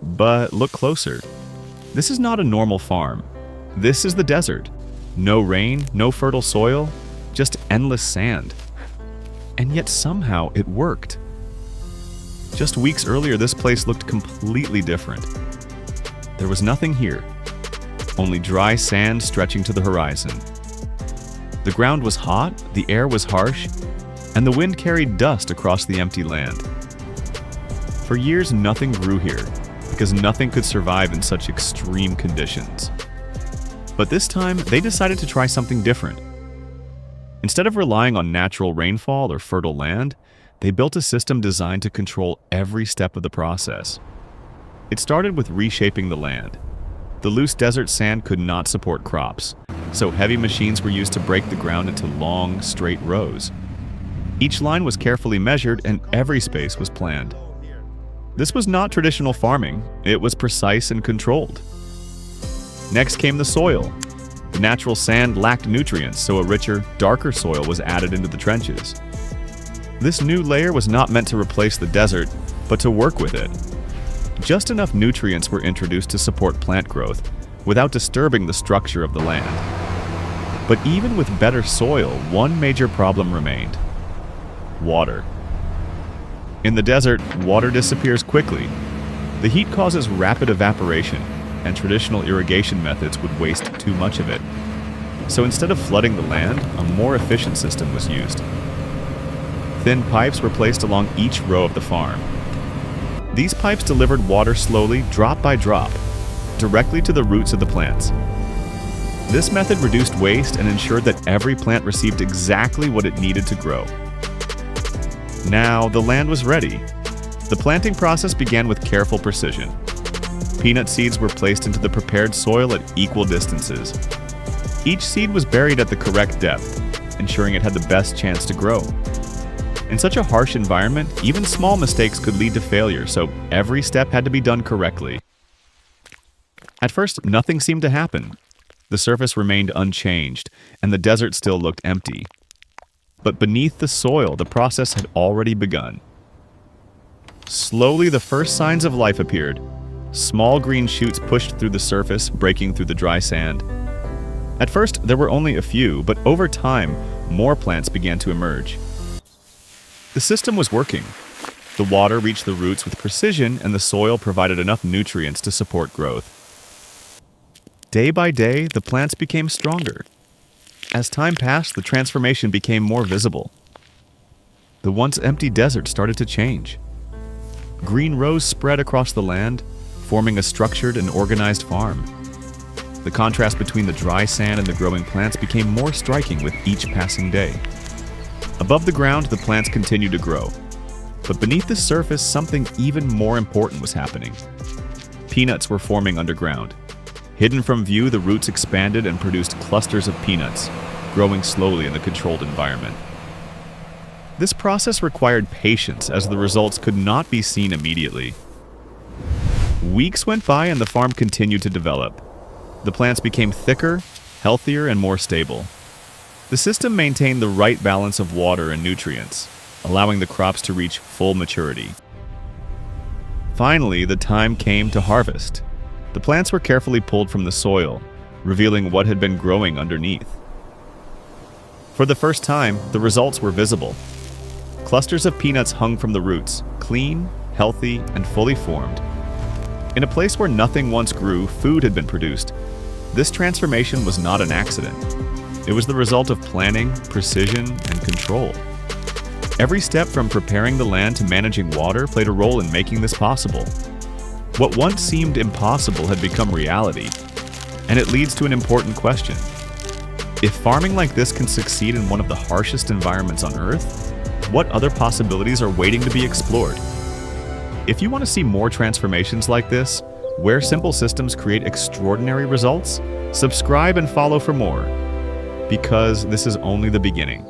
But look closer. This is not a normal farm. This is the desert. No rain, no fertile soil, just endless sand. And yet somehow it worked. Just weeks earlier, this place looked completely different. There was nothing here, only dry sand stretching to the horizon. The ground was hot, the air was harsh, and the wind carried dust across the empty land. For years, nothing grew here, because nothing could survive in such extreme conditions. But this time, they decided to try something different. Instead of relying on natural rainfall or fertile land, they built a system designed to control every step of the process. It started with reshaping the land. The loose desert sand could not support crops, so heavy machines were used to break the ground into long, straight rows. Each line was carefully measured and every space was planned. This was not traditional farming, it was precise and controlled. Next came the soil. The natural sand lacked nutrients, so a richer, darker soil was added into the trenches. This new layer was not meant to replace the desert, but to work with it. Just enough nutrients were introduced to support plant growth, without disturbing the structure of the land. But even with better soil, one major problem remained: water. In the desert, water disappears quickly. The heat causes rapid evaporation, and traditional irrigation methods would waste too much of it. So instead of flooding the land, a more efficient system was used. Thin pipes were placed along each row of the farm. These pipes delivered water slowly, drop by drop, directly to the roots of the plants. This method reduced waste and ensured that every plant received exactly what it needed to grow. Now, the land was ready. The planting process began with careful precision. Peanut seeds were placed into the prepared soil at equal distances. Each seed was buried at the correct depth, ensuring it had the best chance to grow. In such a harsh environment, even small mistakes could lead to failure, so every step had to be done correctly. At first, nothing seemed to happen. The surface remained unchanged, and the desert still looked empty. But beneath the soil, the process had already begun. Slowly, the first signs of life appeared. Small green shoots pushed through the surface, breaking through the dry sand. At first, there were only a few, but over time, more plants began to emerge. The system was working. The water reached the roots with precision, and the soil provided enough nutrients to support growth. Day by day, the plants became stronger. As time passed, the transformation became more visible. The once empty desert started to change. Green rows spread across the land, forming a structured and organized farm. The contrast between the dry sand and the growing plants became more striking with each passing day. Above the ground, the plants continued to grow. But beneath the surface, something even more important was happening. Peanuts were forming underground. Hidden from view, the roots expanded and produced clusters of peanuts, growing slowly in the controlled environment. This process required patience, as the results could not be seen immediately. Weeks went by and the farm continued to develop. The plants became thicker, healthier, and more stable. The system maintained the right balance of water and nutrients, allowing the crops to reach full maturity. Finally, the time came to harvest. The plants were carefully pulled from the soil, revealing what had been growing underneath. For the first time, the results were visible. Clusters of peanuts hung from the roots, clean, healthy, and fully formed. In a place where nothing once grew, food had been produced. This transformation was not an accident. It was the result of planning, precision, and control. Every step from preparing the land to managing water played a role in making this possible. What once seemed impossible had become reality, and it leads to an important question. If farming like this can succeed in one of the harshest environments on Earth, what other possibilities are waiting to be explored? If you want to see more transformations like this, where simple systems create extraordinary results, subscribe and follow for more, because this is only the beginning.